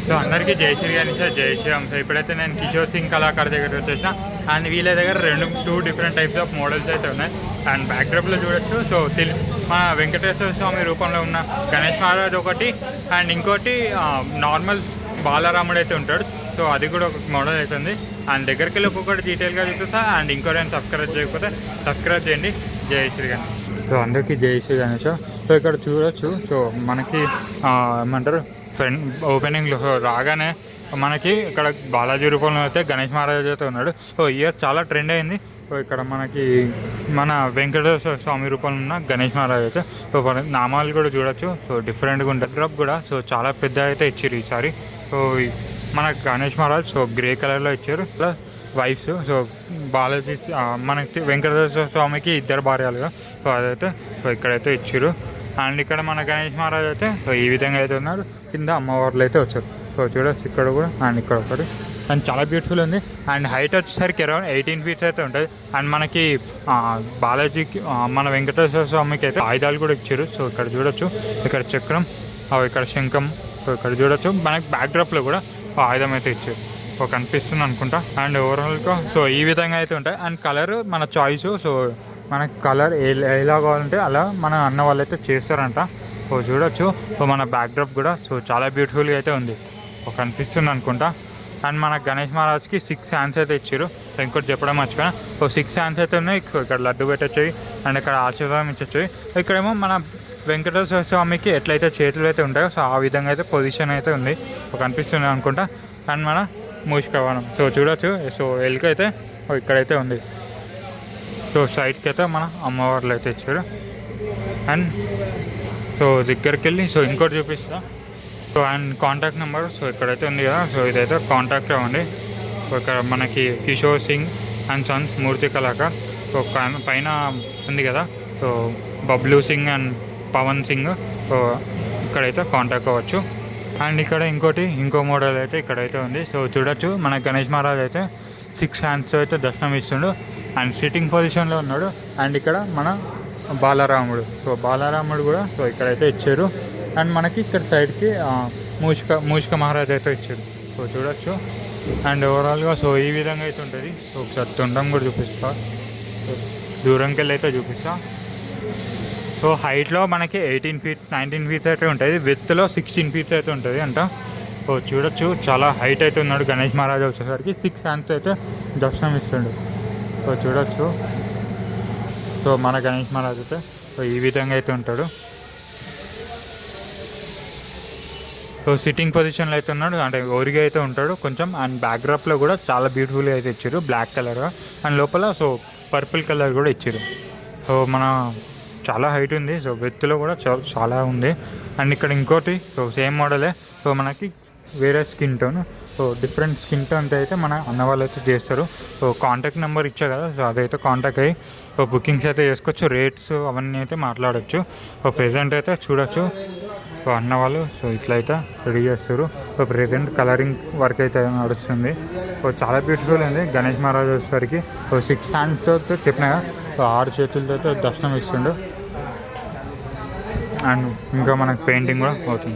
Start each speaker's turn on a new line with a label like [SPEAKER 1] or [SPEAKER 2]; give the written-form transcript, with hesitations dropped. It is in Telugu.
[SPEAKER 1] సో అందరికీ జై శ్రీ గణేష్, జై శ్రీరామ్. సో ఇప్పుడైతే నేను కిషోర్ సింగ్ కళాకార్ దగ్గర వచ్చేసిన. అండ్ వీళ్ళ దగ్గర two different types of models అయితే ఉన్నాయి. అండ్ బ్యాక్డ్రాప్లో చూడొచ్చు. సో మన వెంకటేశ్వర స్వామి రూపంలో ఉన్న గణేష్ మహారాజ్ ఒకటి, అండ్ ఇంకోటి నార్మల్ బాలరాముడు అయితే ఉంటాడు. సో అది కూడా ఒక మోడల్ అవుతుంది. అండ్ దగ్గరికి వెళ్ళి ఒక్కొక్కటి డీటెయిల్గా చూపిస్తా. అండ్ ఇంకోటి సబ్స్క్రైబ్ చేయకపోతే సబ్స్క్రైబ్ చేయండి. జై శ్రీ గణేష్. సో అందరికీ జై శ్రీ గణేష్. సో ఇక్కడ చూడొచ్చు. సో మనకి ఏమంటారు ఓపెనింగ్లో రాగానే మనకి ఇక్కడ బాలాజీ రూపంలో అయితే గణేష్ మహారాజ్ అయితే ఉన్నాడు. సో ఇయర్ చాలా ట్రెండ్ అయింది. సో ఇక్కడ మనకి మన వెంకటేశ్వర స్వామి రూపంలో ఉన్న గణేష్ మహారాజ్ అయితే సో నామాలు కూడా చూడొచ్చు. సో డిఫరెంట్గా ఉంటుంది. డ్రాప్ కూడా సో చాలా పెద్ద అయితే ఇచ్చారు ఈసారి. సో మన గణేష్ మహారాజ్ సో గ్రే కలర్లో ఇచ్చారు. Plus wives. సో బాలాజీ మనకి వెంకటేశ్వర స్వామికి ఇద్దరు భార్యలుగా సో అదైతే సో ఇక్కడైతే ఇచ్చారు. అండ్ ఇక్కడ మన గణేష్ మహారాజ్ అయితే సో ఈ విధంగా అయితే ఉన్నారు. కింద అమ్మవార్లు అయితే వచ్చారు. సో చూడొచ్చు ఇక్కడ కూడా. అండ్ ఇక్కడ ఒకటి. అండ్ చాలా బ్యూటిఫుల్ ఉంది. అండ్ హైట్ వచ్చేసరికి అరౌండ్ 18 feet అయితే ఉంటుంది. అండ్ మనకి బాలాజీకి మన వెంకటేశ్వర స్వామికి అయితే ఆయుధాలు కూడా ఇచ్చారు. సో ఇక్కడ చూడొచ్చు. ఇక్కడ చక్రం, ఇక్కడ శంఖం. సో ఇక్కడ చూడొచ్చు. మనకి బ్యాక్డ్రాప్లో కూడా ఆయుధం అయితే ఇచ్చారు. సో కనిపిస్తుంది అనుకుంటా. అండ్ ఓవరాల్గా సో ఈ విధంగా అయితే ఉంటాయి. అండ్ కలర్ మన చాయిస్. సో మనకి కలర్ ఎలా కావాలంటే అలా మన అన్న వాళ్ళు అయితే చేస్తారంట. సో చూడొచ్చు. సో మన బ్యాక్డ్రాప్ కూడా సో చాలా బ్యూటిఫుల్గా అయితే ఉంది. సో కనిపిస్తుంది అనుకుంటా. అండ్ మన గణేష్ మహారాజ్కి 6 hands అయితే ఇచ్చారు. సో ఇంకోటి చెప్పడం మర్చిపోయినా. సో 6 hands అయితే ఉన్నాయి. సో ఇక్కడ లడ్డు పెట్టొచ్చాయి. అండ్ ఇక్కడ ఆశీర్వాదం ఇచ్చొచ్చాయి. ఇక్కడేమో మన వెంకటేశ్వర స్వామికి ఎట్లయితే చేతులు అయితే ఉంటాయో సో ఆ విధంగా అయితే పొజిషన్ అయితే ఉంది. సో కనిపిస్తుంది అనుకుంటా. అండ్ మన మూషికవాహనం. సో చూడొచ్చు. సో ఎలుక అయితే ఇక్కడైతే ఉంది. సో సైడ్కి అయితే మన అమ్మవార్లు అయితే ఇచ్చారు. అండ్ సో దగ్గరికి వెళ్ళి సో ఇంకోటి చూపిస్తా. So and contact number so ఇక్కడైతే ఉంది కదా. సో ఇదైతే కాంటాక్ట్ అవ్వండి. సో ఇక్కడ మనకి Kishore Singh and sons Murti Kalakar. So పైన ఉంది కదా. So Bablu Singh and Pawan Singh. So ఇక్కడైతే కాంటాక్ట్ అవ్వచ్చు. అండ్ ఇక్కడ ఇంకో మోడల్ అయితే ఇక్కడైతే ఉంది. సో చూడొచ్చు. మన గణేష్ మహారాజ్ అయితే 6 hands అయితే దర్శనం ఇస్తుండు. అండ్ సిట్టింగ్ పొజిషన్లో ఉన్నాడు. అండ్ ఇక్కడ మన బాలరాముడు. సో బాలరాముడు కూడా సో ఇక్కడైతే ఇచ్చారు. అండ్ మనకి ఇక్కడ సైడ్కి మూషిక మహారాజ్ అయితే ఇచ్చారు. సో చూడొచ్చు. అండ్ ఓవరాల్గా సో ఈ విధంగా అయితే ఉంటుంది. సో ఒకసారి తొండం కూడా చూపిస్తా. సో దూరంకి వెళ్ళి అయితే చూపిస్తా. సో హైట్లో మనకి 18 feet 19 feet అయితే ఉంటుంది. విత్లో 16 feet అయితే ఉంటుంది అంట. సో చూడొచ్చు. చాలా హైట్ అయితే ఉన్నాడు గణేష్ మహారాజ్. వచ్చేసరికి 6 hands అయితే దర్శనం ఇస్తుండు. సో చూడొచ్చు. సో మన గణేష్ మహారాజ్ అయితే సో ఈ విధంగా అయితే ఉంటాడు. సో సిట్టింగ్ పొజిషన్లో అయితే ఉన్నాడు. అంటే ఓరిగా అయితే ఉంటాడు కొంచెం. అండ్ బ్యాక్డ్రాప్లో కూడా చాలా బ్యూటిఫుల్గా అయితే ఇచ్చారు. Black colour. అండ్ లోపల సో పర్పుల్ కలర్ కూడా ఇచ్చారు. సో మన చాలా హైట్ ఉంది. సో విత్లో కూడా చాలా ఉంది. అండ్ ఇక్కడ ఇంకోటి సో సేమ్ మోడలే. సో మనకి వేరే skin tone. So different skin tone అయితే మన అన్న వాళ్ళు అయితే చేస్తారు. సో కాంటాక్ట్ నెంబర్ ఇచ్చా కదా. సో అదైతే కాంటాక్ట్ అయ్యి సో బుకింగ్స్ అయితే చేసుకోవచ్చు. రేట్స్ అవన్నీ అయితే మాట్లాడచ్చు. సో ప్రెజెంట్ అయితే చూడొచ్చు. సో అన్న వాళ్ళు సో ఇట్లయితే రెడీ చేస్తారు. సో ప్రెజెంట్ కలరింగ్ వర్క్ అయితే నడుస్తుంది. సో చాలా బ్యూటిఫుల్ ఉంది గణేష్ మహారాజ్ వచ్చేసరికి. సో 6 hands చెప్పిన కదా. సో 6 చేతులతో దర్శనం ఇస్తుండు. అండ్ ఇంకా మనకు పెయింటింగ్ కూడా అవుతుంది.